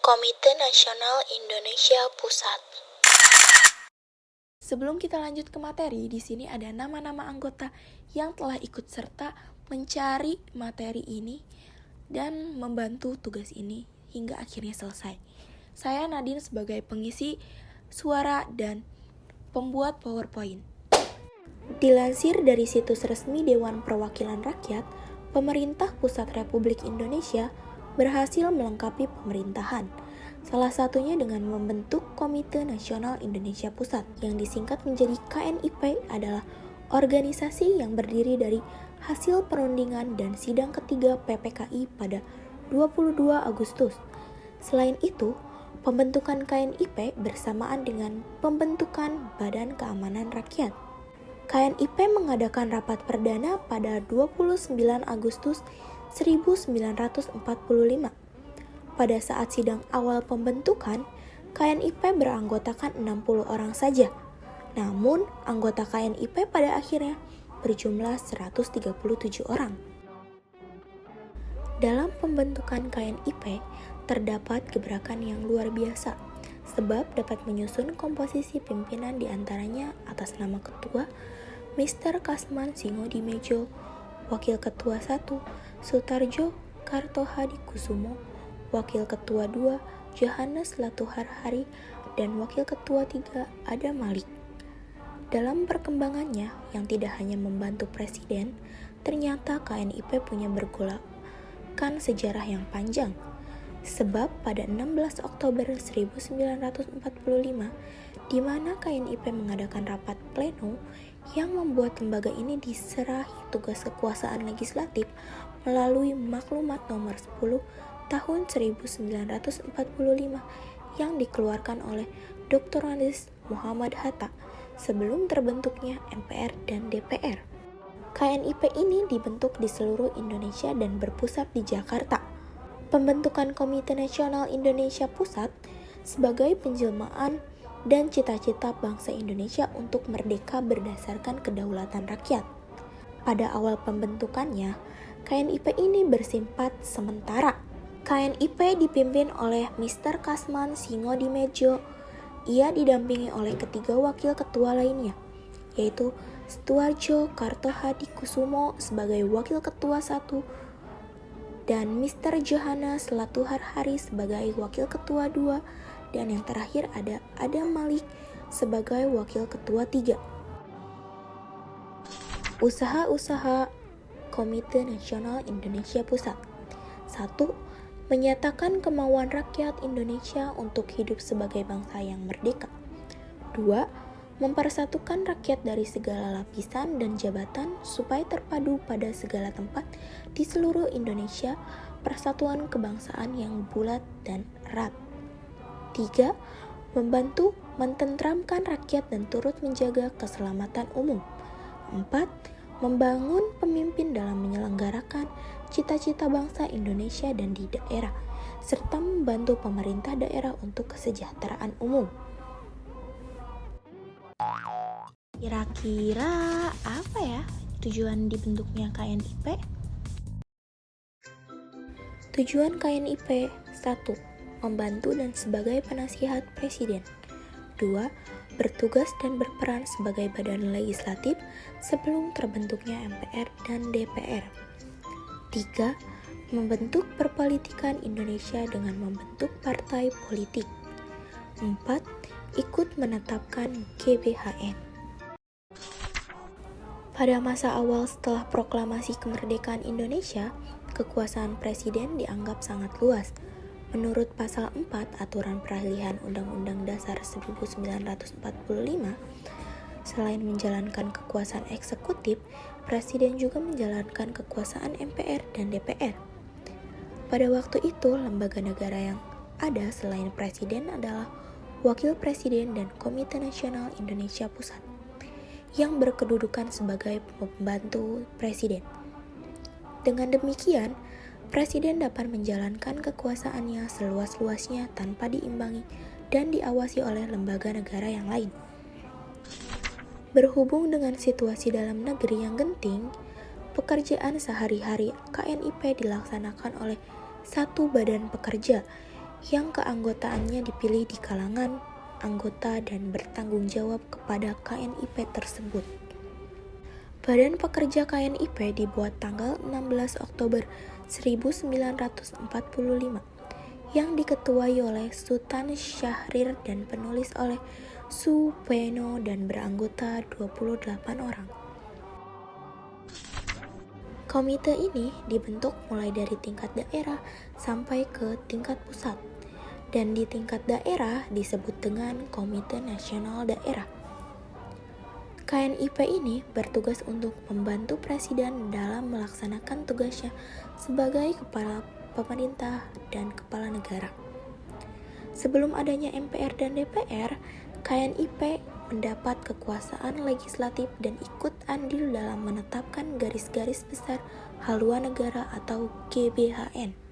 Komite Nasional Indonesia Pusat. Sebelum kita lanjut ke materi, di sini ada nama-nama anggota yang telah ikut serta mencari materi ini dan membantu tugas ini hingga akhirnya selesai. Saya Nadine sebagai pengisi suara dan pembuat PowerPoint. Dilansir dari situs resmi Dewan Perwakilan Rakyat, pemerintah pusat Republik Indonesia berhasil melengkapi pemerintahan. Salah satunya dengan membentuk Komite Nasional Indonesia Pusat yang disingkat menjadi KNIP adalah organisasi yang berdiri dari hasil perundingan dan sidang ketiga PPKI pada 22 Agustus. Selain itu, pembentukan KNIP bersamaan dengan pembentukan Badan Keamanan Rakyat. KNIP mengadakan rapat perdana pada 29 Agustus 1945. Pada saat sidang awal pembentukan, KNIP beranggotakan 60 orang saja. Namun, anggota KNIP pada akhirnya berjumlah 137 orang. Dalam pembentukan KNIP, terdapat gebrakan yang luar biasa, sebab dapat menyusun komposisi pimpinan diantaranya atas nama Ketua, Mr. Kasman Singodimedjo, Wakil Ketua 1, Sutarjo Kartohadikusumo, Wakil Ketua 2, Johannes Latuharhari, dan Wakil Ketua 3, Adam Malik. Dalam perkembangannya yang tidak hanya membantu Presiden, ternyata KNIP punya bergolakan sejarah yang panjang. Sebab pada 16 Oktober 1945, di mana KNIP mengadakan rapat pleno yang membuat lembaga ini diserahi tugas kekuasaan legislatif melalui maklumat nomor 10 tahun 1945 yang dikeluarkan oleh Dr. Andes Muhammad Hatta sebelum terbentuknya MPR dan DPR. KNIP ini dibentuk di seluruh Indonesia dan berpusat di Jakarta. Pembentukan Komite Nasional Indonesia Pusat sebagai penjelmaan dan cita-cita bangsa Indonesia untuk merdeka berdasarkan kedaulatan rakyat. Pada awal pembentukannya, KNIP ini bersifat sementara. KNIP dipimpin oleh Mr. Kasman Singodimedjo. Ia didampingi oleh ketiga wakil ketua lainnya, yaitu Sutarjo Kartohadikusumo sebagai wakil ketua 1 dan Mr. Johannes Latuharhari sebagai wakil ketua 2 dan yang terakhir ada Adam Malik sebagai wakil ketua 3. Usaha-usaha Komite Nasional Indonesia Pusat. 1. Menyatakan kemauan rakyat Indonesia untuk hidup sebagai bangsa yang merdeka. 2. Mempersatukan rakyat dari segala lapisan dan jabatan supaya terpadu pada segala tempat di seluruh Indonesia, persatuan kebangsaan yang bulat dan erat. 3. Membantu mententramkan rakyat dan turut menjaga keselamatan umum. 4. Membangun pemimpin dalam menyelenggarakan cita-cita bangsa Indonesia dan di daerah, serta membantu pemerintah daerah untuk kesejahteraan umum. Kira-kira apa ya tujuan dibentuknya KNIP? Tujuan KNIP 1. Membantu dan sebagai penasihat Presiden. 2. Bertugas dan berperan sebagai badan legislatif sebelum terbentuknya MPR dan DPR. 3. Membentuk perpolitikan Indonesia dengan membentuk partai politik. 4. Ikut menetapkan GBHN. Pada masa awal setelah proklamasi kemerdekaan Indonesia, kekuasaan Presiden dianggap sangat luas. Menurut Pasal 4 Aturan Peralihan Undang-Undang Dasar 1945, selain menjalankan kekuasaan eksekutif, Presiden juga menjalankan kekuasaan MPR dan DPR. Pada waktu itu, lembaga negara yang ada selain Presiden adalah Wakil Presiden dan Komite Nasional Indonesia Pusat, yang berkedudukan sebagai pembantu Presiden. Dengan demikian, Presiden dapat menjalankan kekuasaannya seluas-luasnya tanpa diimbangi dan diawasi oleh lembaga negara yang lain. Berhubung dengan situasi dalam negeri yang genting, pekerjaan sehari-hari KNIP dilaksanakan oleh satu badan pekerja yang keanggotaannya dipilih di kalangan anggota dan bertanggung jawab kepada KNIP tersebut. Badan Pekerja KNIP dibuat tanggal 16 Oktober 1945 yang diketuai oleh Sultan Syahrir dan penulis oleh Supeno dan beranggota 28 orang. Komite ini dibentuk mulai dari tingkat daerah sampai ke tingkat pusat, dan di tingkat daerah disebut dengan Komite Nasional Daerah. KNIP ini bertugas untuk membantu Presiden dalam melaksanakan tugasnya sebagai kepala pemerintah dan kepala negara. Sebelum adanya MPR dan DPR, KNIP mendapat kekuasaan legislatif dan ikut andil dalam menetapkan garis-garis besar haluan negara atau GBHN.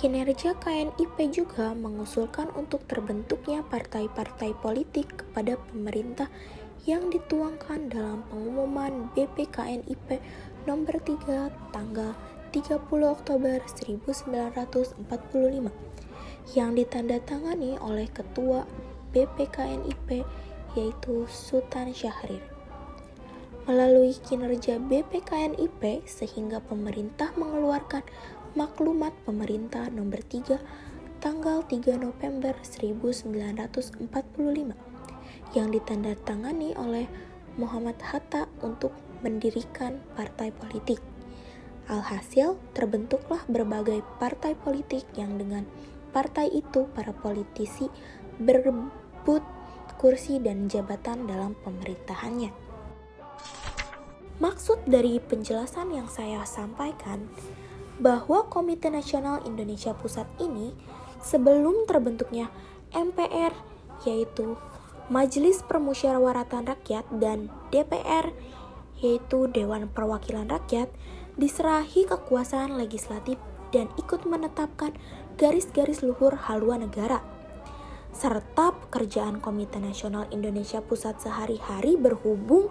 Kinerja KNIP juga mengusulkan untuk terbentuknya partai-partai politik kepada pemerintah yang dituangkan dalam pengumuman BPKNIP nomor 3 tanggal 30 Oktober 1945 yang ditandatangani oleh Ketua BPKNIP yaitu Sultan Syahrir. Melalui kinerja BPKNIP sehingga pemerintah mengeluarkan Maklumat Pemerintah nomor 3 tanggal 3 November 1945 yang ditandatangani oleh Muhammad Hatta untuk mendirikan partai politik. Alhasil terbentuklah berbagai partai politik yang dengan partai itu para politisi berebut kursi dan jabatan dalam pemerintahannya. Maksud dari penjelasan yang saya sampaikan bahwa Komite Nasional Indonesia Pusat ini sebelum terbentuknya MPR yaitu Majelis Permusyawaratan Rakyat dan DPR yaitu Dewan Perwakilan Rakyat diserahi kekuasaan legislatif dan ikut menetapkan garis-garis luhur haluan negara, serta pekerjaan Komite Nasional Indonesia Pusat sehari-hari berhubung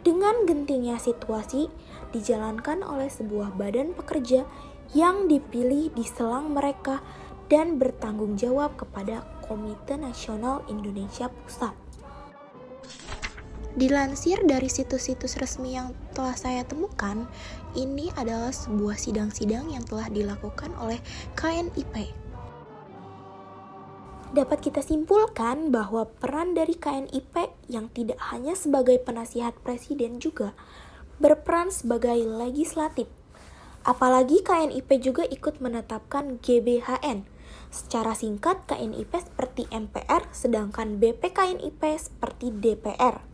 dengan gentingnya situasi dijalankan oleh sebuah badan pekerja yang dipilih di selang mereka dan bertanggung jawab kepada Komite Nasional Indonesia Pusat. Dilansir dari situs-situs resmi yang telah saya temukan, ini adalah sebuah sidang-sidang yang telah dilakukan oleh KNIP. Dapat kita simpulkan bahwa peran dari KNIP yang tidak hanya sebagai penasihat presiden juga berperan sebagai legislatif. Apalagi KNIP juga ikut menetapkan GBHN. Secara singkat, KNIP seperti MPR, sedangkan BPKNIP seperti DPR.